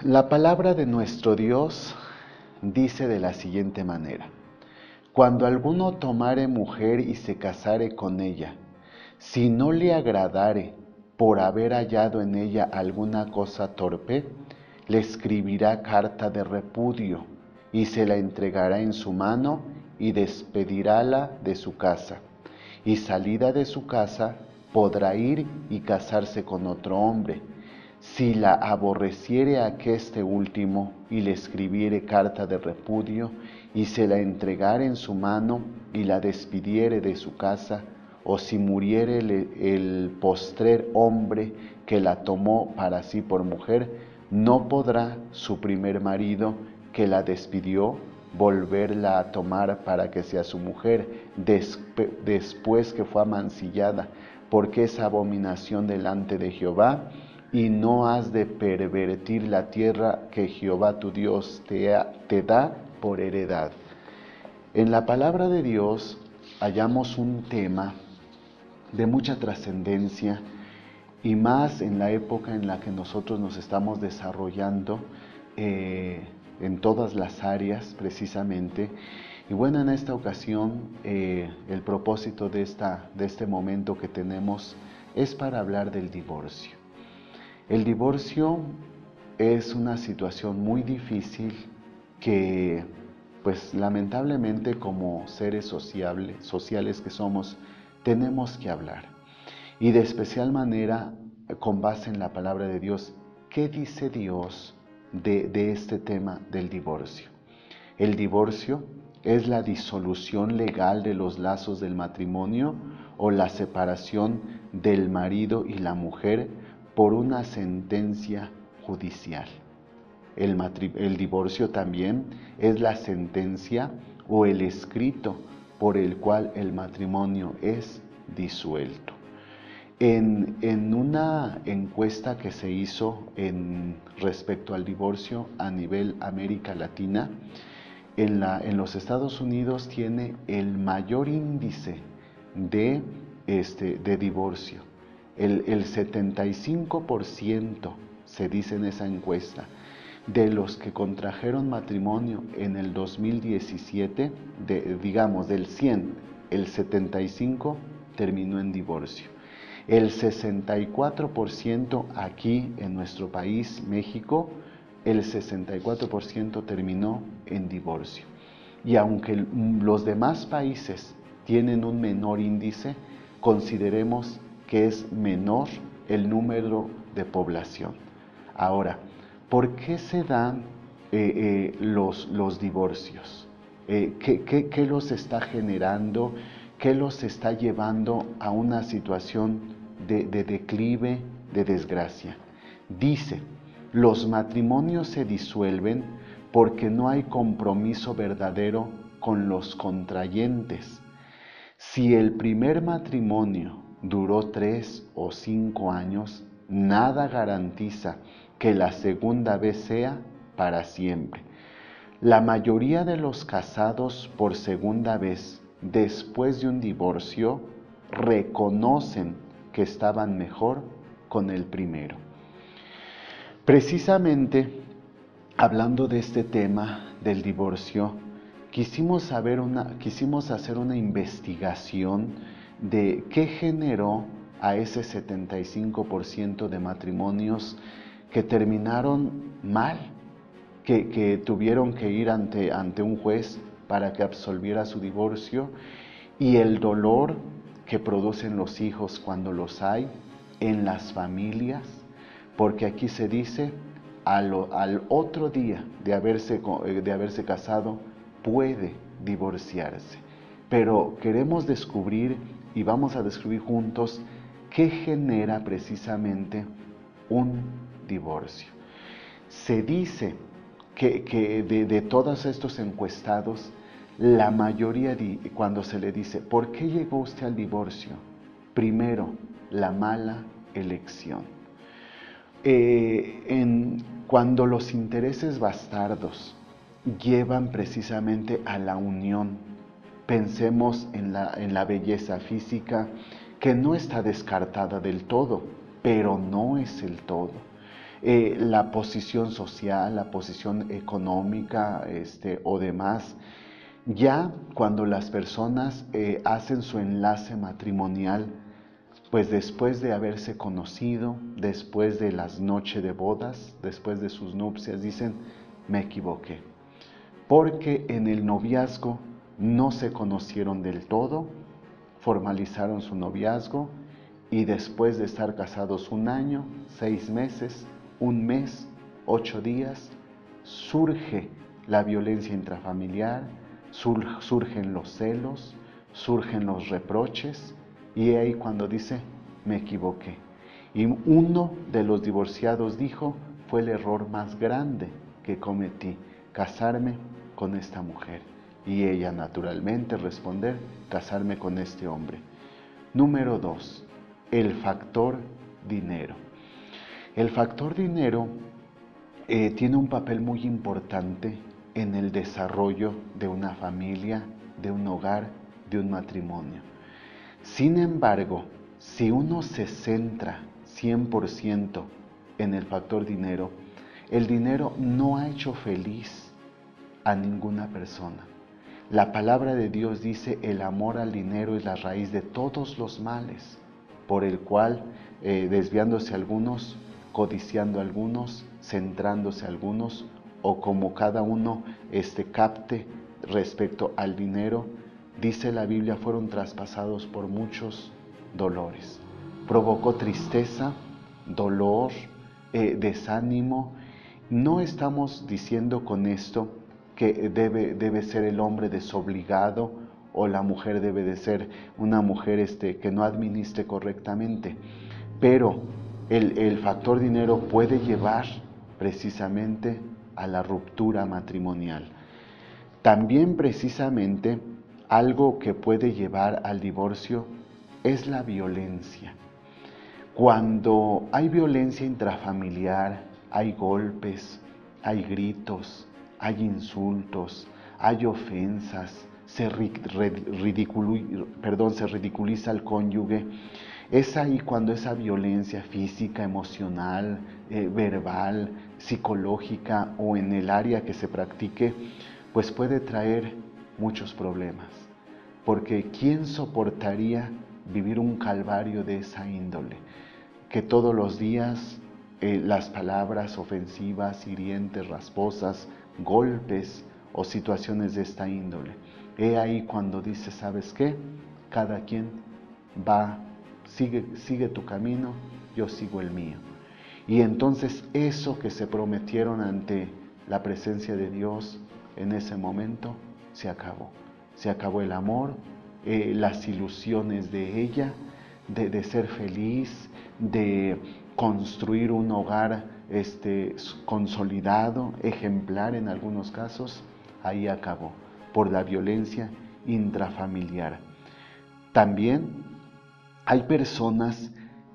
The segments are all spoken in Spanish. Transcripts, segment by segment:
La palabra de nuestro Dios dice de la siguiente manera: cuando alguno tomare mujer y se casare con ella, si no le agradare por haber hallado en ella alguna cosa torpe, le escribirá carta de repudio y se la entregará en su mano y despedirála de su casa. Y salida de su casa podrá ir y casarse con otro hombre. Si la aborreciere aqueste último y le escribiere carta de repudio y se la entregare en su mano y la despidiere de su casa, o si muriere el postrer hombre que la tomó para sí por mujer, no podrá su primer marido que la despidió volverla a tomar para que sea su mujer después que fue amancillada, porque es abominación delante de Jehová. Y no has de pervertir la tierra que Jehová tu Dios te da por heredad. En la palabra de Dios hallamos un tema de mucha trascendencia, y más en la época en la que nosotros nos estamos desarrollando en todas las áreas precisamente. Y bueno, en esta ocasión el propósito de este momento que tenemos es para hablar del divorcio. El divorcio es una situación muy difícil que, pues lamentablemente, como seres sociales que somos, tenemos que hablar. Y de especial manera con base en la palabra de Dios. ¿Qué dice Dios de este tema del divorcio? El divorcio es la disolución legal de los lazos del matrimonio o la separación del marido y la mujer por una sentencia judicial. El divorcio también es la sentencia o el escrito por el cual el matrimonio es disuelto. En una encuesta que se hizo respecto al divorcio a nivel América Latina, en los Estados Unidos tiene el mayor índice de divorcio. El 75%, se dice en esa encuesta, de los que contrajeron matrimonio en el 2017, digamos del 100, el 75 terminó en divorcio. El 64% aquí en nuestro país, México, el 64% terminó en divorcio. Y aunque los demás países tienen un menor índice, consideremos que es menor el número de población. Ahora, ¿por qué se dan los divorcios? ¿Qué los está generando? ¿Qué los está llevando a una situación de declive, de desgracia? Dice: los matrimonios se disuelven porque no hay compromiso verdadero con los contrayentes. Si el primer matrimonio duró 3 o 5 años, nada garantiza que la segunda vez sea para siempre. La mayoría de los casados por segunda vez después de un divorcio reconocen que estaban mejor con el primero. Precisamente, hablando de este tema del divorcio, quisimos hacer una investigación de qué generó a ese 75% de matrimonios que terminaron mal, que tuvieron que ir ante un juez para que absolviera su divorcio, y el dolor que producen los hijos cuando los hay en las familias, porque aquí se dice: al otro día de haberse casado puede divorciarse. Pero queremos descubrir, y vamos a descubrir juntos, qué genera precisamente un divorcio. Se dice que de todos estos encuestados, la mayoría, cuando se le dice: ¿por qué llegó usted al divorcio? Primero, la mala elección. Cuando los intereses bastardos llevan precisamente a la unión, pensemos en la belleza física, que no está descartada del todo, pero no es el todo. la posición social, la posición económica o demás. Ya cuando las personas hacen su enlace matrimonial, pues después de haberse conocido, después de las noches de bodas, después de sus nupcias, dicen, me equivoqué. Porque en el noviazgo no se conocieron del todo, formalizaron su noviazgo y después de estar casados 1 año, 6 meses, 1 mes, 8 días, surge la violencia intrafamiliar, surgen los celos, surgen los reproches, y ahí cuando dice, me equivoqué. Y uno de los divorciados dijo, fue el error más grande que cometí, casarme con esta mujer. Y ella naturalmente responder, casarme con este hombre. Número 2, el factor dinero. El factor dinero tiene un papel muy importante en el desarrollo de una familia, de un hogar, de un matrimonio. Sin embargo, si uno se centra 100% en el factor dinero, el dinero no ha hecho feliz a ninguna persona. La palabra de Dios dice, el amor al dinero es la raíz de todos los males, por el cual, desviándose algunos, codiciando algunos, centrándose algunos, o como cada uno capte respecto al dinero, dice la Biblia, fueron traspasados por muchos dolores. Provocó tristeza, dolor, desánimo. No estamos diciendo con esto que debe ser el hombre desobligado o la mujer debe de ser una mujer que no administre correctamente, pero el factor dinero puede llevar precisamente a la ruptura matrimonial. También precisamente algo que puede llevar al divorcio es la violencia. Cuando hay violencia intrafamiliar, hay golpes, hay gritos, hay insultos, hay ofensas, se ridiculiza al cónyuge. Es ahí cuando esa violencia física, emocional, verbal, psicológica o en el área que se practique, pues puede traer muchos problemas. Porque ¿quién soportaría vivir un calvario de esa índole? Que todos los días las palabras ofensivas, hirientes, rasposas, golpes o situaciones de esta índole. He ahí cuando dice, ¿sabes qué? Cada quien sigue tu camino, yo sigo el mío. Y entonces eso que se prometieron ante la presencia de Dios en ese momento se acabó. Se acabó el amor, las ilusiones de ella, de ser feliz, de construir un hogar consolidado, ejemplar en algunos casos, ahí acabó, por la violencia intrafamiliar. También hay personas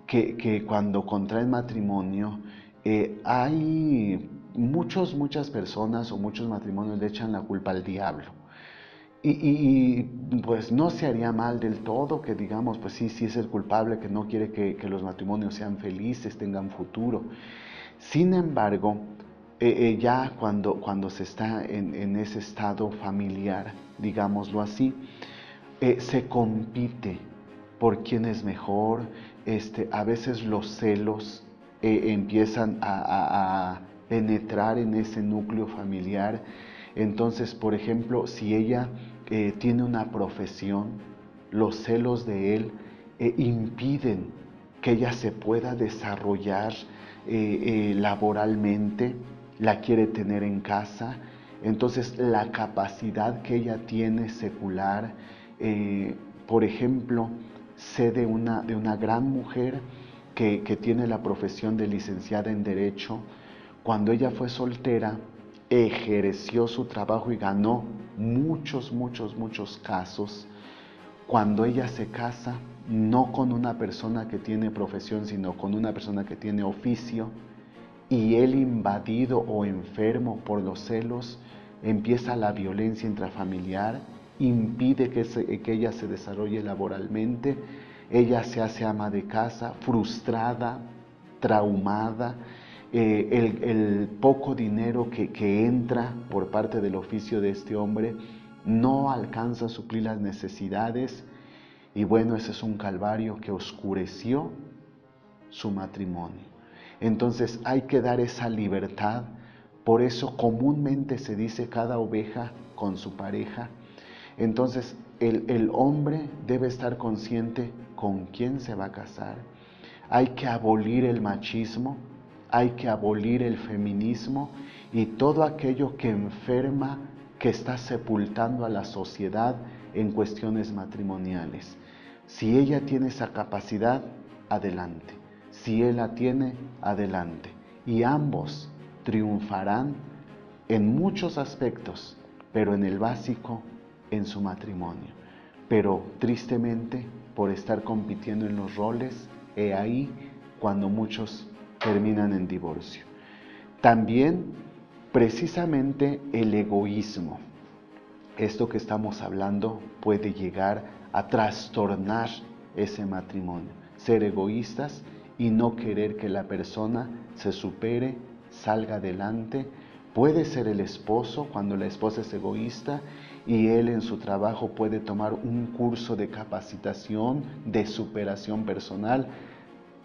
que cuando contraen matrimonio, hay muchas personas o muchos matrimonios le echan la culpa al diablo. Y pues no se haría mal del todo que digamos, pues sí es el culpable que no quiere que los matrimonios sean felices, tengan futuro. Sin embargo, ya cuando se está en ese estado familiar, digámoslo así, se compite por quién es mejor. A veces los celos empiezan a penetrar en ese núcleo familiar. Entonces, por ejemplo, si ella tiene una profesión, los celos de él impiden que ella se pueda desarrollar laboralmente, la quiere tener en casa. Entonces, la capacidad que ella tiene secular, por ejemplo, sé de una gran mujer que tiene la profesión de licenciada en Derecho. Cuando ella fue soltera, ejerció su trabajo y ganó muchos casos. Cuando ella se casa, no con una persona que tiene profesión, sino con una persona que tiene oficio, y él invadido o enfermo por los celos, empieza la violencia intrafamiliar, impide que ella se desarrolle laboralmente, ella se hace ama de casa, frustrada, traumada, el poco dinero que entra por parte del oficio de este hombre no alcanza a suplir las necesidades, y bueno, ese es un calvario que oscureció su matrimonio. Entonces hay que dar esa libertad. Por eso comúnmente se dice cada oveja con su pareja. Entonces el hombre debe estar consciente con quién se va a casar. Hay que abolir el machismo, hay que abolir el feminismo y todo aquello que enferma, que está sepultando a la sociedad en cuestiones matrimoniales. Si ella tiene esa capacidad, adelante. Si él la tiene, adelante. Y ambos triunfarán en muchos aspectos, pero en el básico, en su matrimonio. Pero tristemente, por estar compitiendo en los roles, he ahí cuando muchos terminan en divorcio. También, precisamente, el egoísmo, esto que estamos hablando, puede llegar a trastornar ese matrimonio. Ser egoístas y no querer que la persona se supere, salga adelante. Puede ser el esposo, cuando la esposa es egoísta y él en su trabajo puede tomar un curso de capacitación, de superación personal,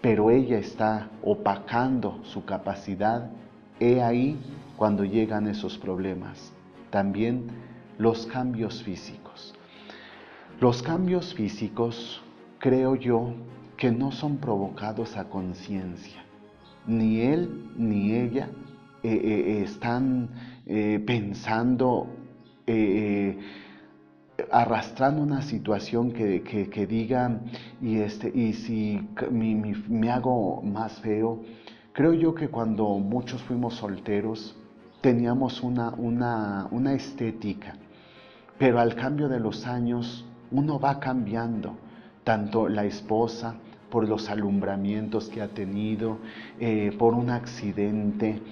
pero ella está opacando su capacidad. He ahí cuando llegan esos problemas. También los cambios físicos. Los cambios físicos, creo yo, que no son provocados a conciencia. Ni él ni ella están pensando, arrastrando una situación que digan, y si me hago más feo. Creo yo que cuando muchos fuimos solteros, teníamos una estética, pero al cambio de los años, uno va cambiando, tanto la esposa, por los alumbramientos que ha tenido, por un accidente.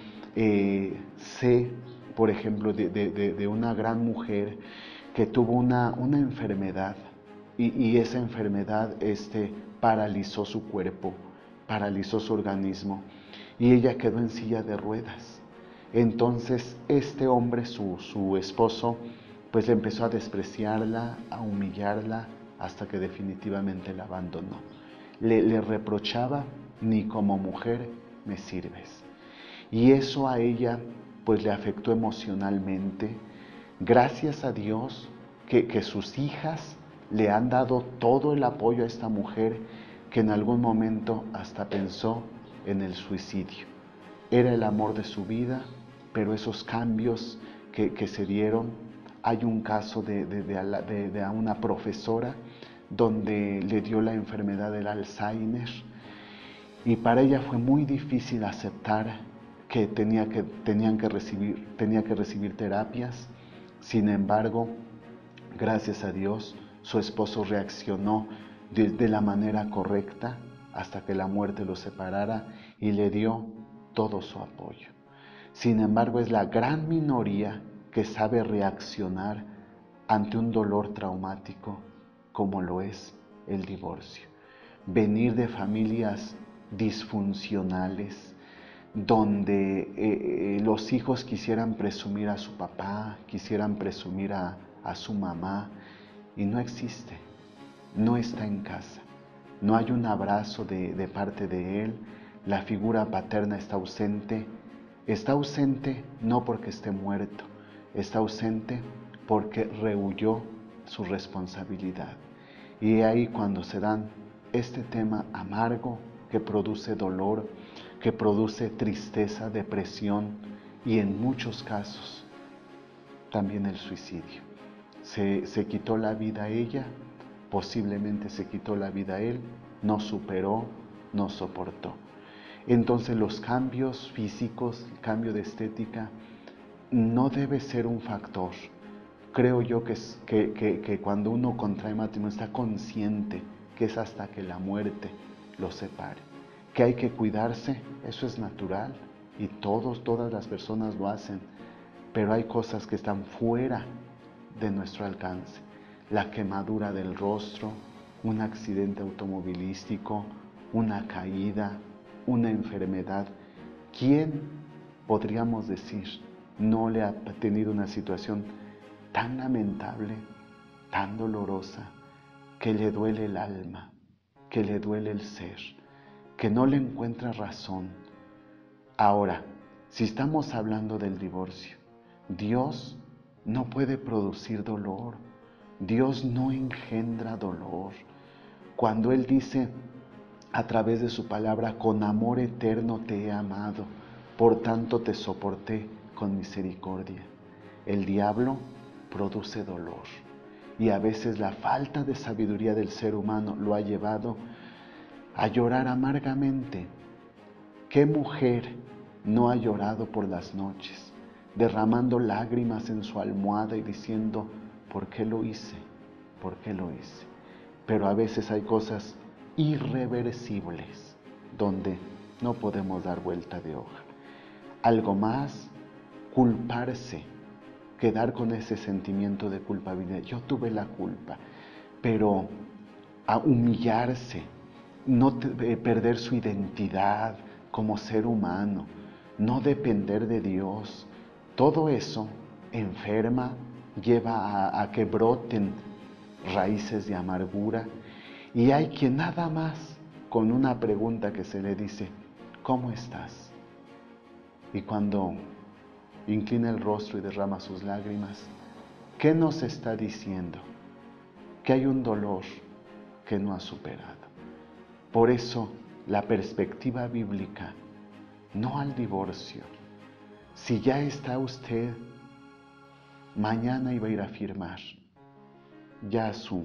Sé, por ejemplo, de una gran mujer que tuvo una enfermedad, y esa enfermedad paralizó su cuerpo, paralizó su organismo, y ella quedó en silla de ruedas. Entonces este hombre, su esposo, pues empezó a despreciarla, a humillarla, hasta que definitivamente la abandonó. Le reprochaba: ni como mujer me sirves. Y eso a ella pues le afectó emocionalmente. Gracias a Dios que sus hijas le han dado todo el apoyo a esta mujer, que en algún momento hasta pensó en el suicidio. Era el amor de su vida, pero esos cambios que se dieron. Hay un caso de una profesora donde le dio la enfermedad del Alzheimer, y para ella fue muy difícil aceptar que tenía que recibir terapias. Sin embargo, gracias a Dios, su esposo reaccionó de la manera correcta hasta que la muerte los separara, y le dio todo su apoyo. Sin embargo, es la gran minoría que sabe reaccionar ante un dolor traumático como lo es el divorcio. Venir de familias disfuncionales, donde los hijos quisieran presumir a su papá, quisieran presumir a su mamá, y no existe, no está en casa, no hay un abrazo de parte de él, la figura paterna está ausente no porque esté muerto, está ausente porque rehuyó su responsabilidad. Y ahí cuando se dan este tema amargo que produce dolor, que produce tristeza, depresión, y en muchos casos también el suicidio. Se quitó la vida ella, posiblemente se quitó la vida él, no superó, no soportó. Entonces los cambios físicos, el cambio de estética, no debe ser un factor. Creo yo que cuando uno contrae matrimonio está consciente que es hasta que la muerte los separe. Que hay que cuidarse, eso es natural, y todas las personas lo hacen, pero hay cosas que están fuera de nuestro alcance. La quemadura del rostro, un accidente automovilístico, una caída, una enfermedad, ¿Quién, podríamos decir, no le ha tenido una situación tan lamentable, tan dolorosa, que le duele el alma, que le duele el ser, que no le encuentra razón? Ahora, si estamos hablando del divorcio, Dios no puede producir dolor. Dios no engendra dolor. Cuando Él dice a través de su palabra, con amor eterno te he amado, por tanto te soporté con misericordia. El diablo produce dolor y a veces la falta de sabiduría del ser humano lo ha llevado a llorar amargamente. ¿Qué mujer no ha llorado por las noches, derramando lágrimas en su almohada y diciendo, ¿por qué lo hice? ¿Por qué lo hice? Pero a veces hay cosas irreversibles donde no podemos dar vuelta de hoja. Algo más, culparse, quedar con ese sentimiento de culpabilidad. Yo tuve la culpa, pero a humillarse, no perder su identidad como ser humano, no depender de Dios. Todo eso enferma, lleva a que broten raíces de amargura. Y hay quien nada más con una pregunta que se le dice, ¿cómo estás? Y cuando inclina el rostro y derrama sus lágrimas, ¿qué nos está diciendo? Que hay un dolor que no ha superado. Por eso la perspectiva bíblica, no al divorcio. Si ya está usted, mañana iba a ir a firmar ya su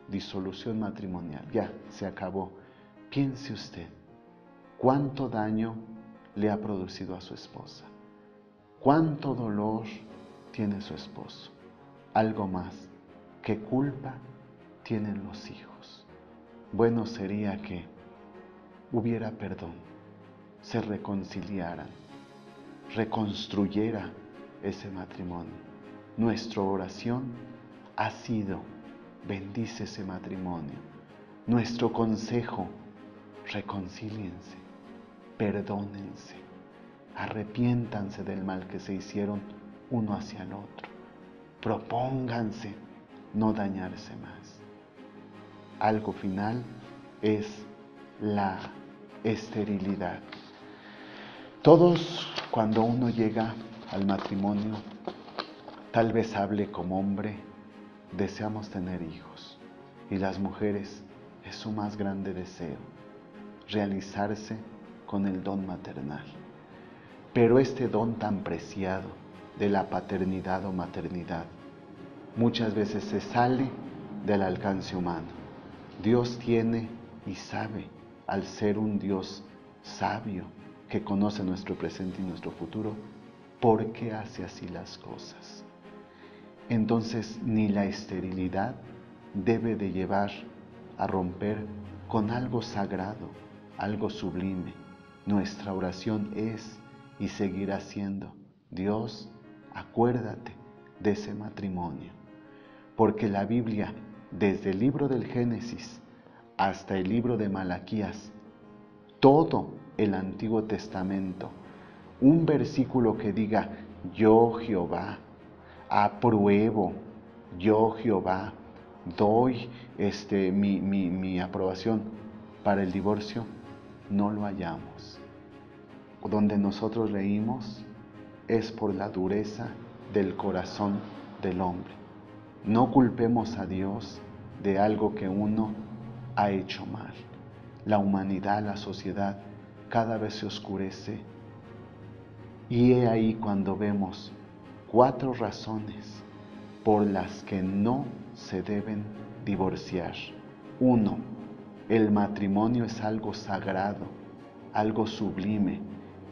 disolución matrimonial, ya se acabó. Piense usted, ¿cuánto daño le ha producido a su esposa? ¿Cuánto dolor tiene su esposo? Algo más, ¿qué culpa tienen los hijos? Bueno sería que hubiera perdón, se reconciliaran, reconstruyera ese matrimonio. Nuestra oración ha sido, bendice ese matrimonio. Nuestro consejo, reconcíliense, perdónense, arrepiéntanse del mal que se hicieron uno hacia el otro. Propónganse no dañarse más. Algo final es la esterilidad. Todos, cuando uno llega al matrimonio, tal vez hable como hombre, deseamos tener hijos. Y las mujeres es su más grande deseo, realizarse con el don maternal. Pero este don tan preciado de la paternidad o maternidad muchas veces se sale del alcance humano. Dios tiene y sabe, al ser un Dios sabio que conoce nuestro presente y nuestro futuro, ¿por qué hace así las cosas? Entonces, ni la esterilidad debe de llevar a romper con algo sagrado, algo sublime. Nuestra oración es y seguirá siendo, Dios, acuérdate de ese matrimonio. Porque la Biblia, desde el libro del Génesis hasta el libro de Malaquías, todo el Antiguo Testamento, un versículo que diga, yo Jehová, apruebo, yo Jehová, doy mi aprobación para el divorcio, no lo hallamos. Donde nosotros leímos es por la dureza del corazón del hombre. No culpemos a Dios de algo que uno ha hecho mal. La humanidad, la sociedad, cada vez se oscurece. Y he ahí cuando vemos 4 razones por las que no se deben divorciar. 1. El matrimonio es algo sagrado, algo sublime.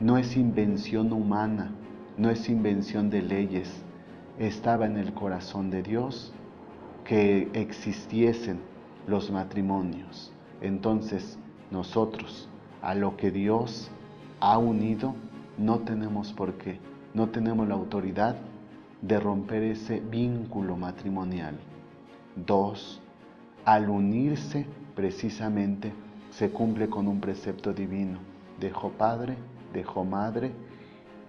No es invención humana, no es invención de leyes. Estaba en el corazón de Dios que existiesen los matrimonios. Entonces, nosotros, a lo que Dios ha unido, no tenemos por qué, no tenemos la autoridad de romper ese vínculo matrimonial. 2. Al unirse, precisamente, se cumple con un precepto divino. Dejo padre, dejó madre.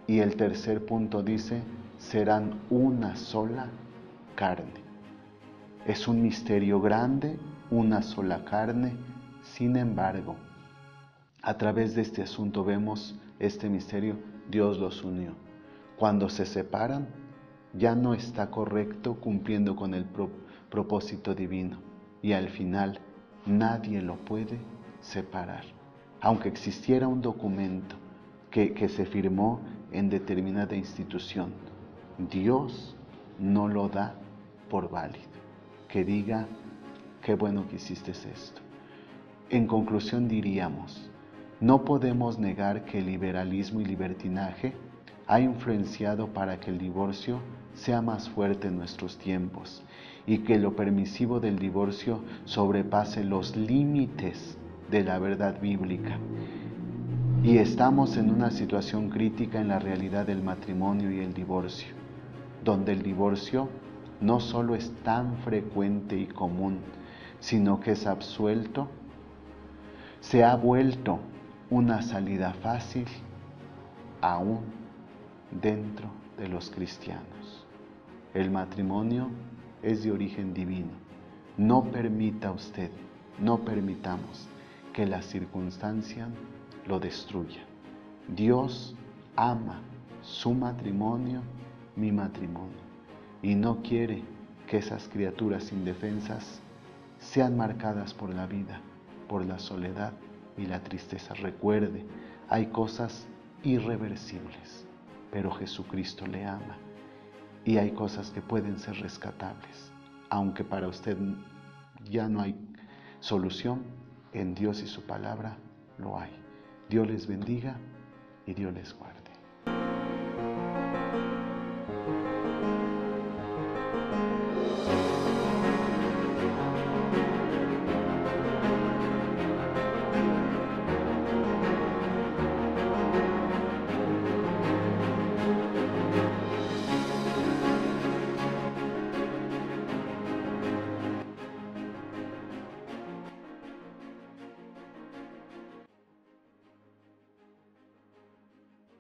Y el tercer punto dice, serán una sola carne. Es un misterio grande, una sola carne. Sin embargo, a través de este asunto vemos este misterio, Dios los unió. Cuando se separan, ya no está correcto cumpliendo con el propósito divino. Y al final, nadie lo puede separar. Aunque existiera un documento que se firmó en determinada institución, Dios no lo da por válido. Que diga, qué bueno que hiciste esto. En conclusión diríamos, no podemos negar que el liberalismo y libertinaje ha influenciado para que el divorcio sea más fuerte en nuestros tiempos y que lo permisivo del divorcio sobrepase los límites de la verdad bíblica. Y estamos en una situación crítica en la realidad del matrimonio y el divorcio, donde el divorcio no solo es tan frecuente y común, sino que es absuelto, se ha vuelto una salida fácil aún dentro de los cristianos. El matrimonio es de origen divino. No permita usted, no permitamos que la circunstancia lo destruya. Dios ama su matrimonio, mi matrimonio, y no quiere que esas criaturas indefensas sean marcadas por la vida, por la soledad y la tristeza. Recuerde, hay cosas irreversibles, pero Jesucristo le ama y hay cosas que pueden ser rescatables. Aunque para usted ya no hay solución, en Dios y su palabra lo hay. Dios les bendiga y Dios les guarde.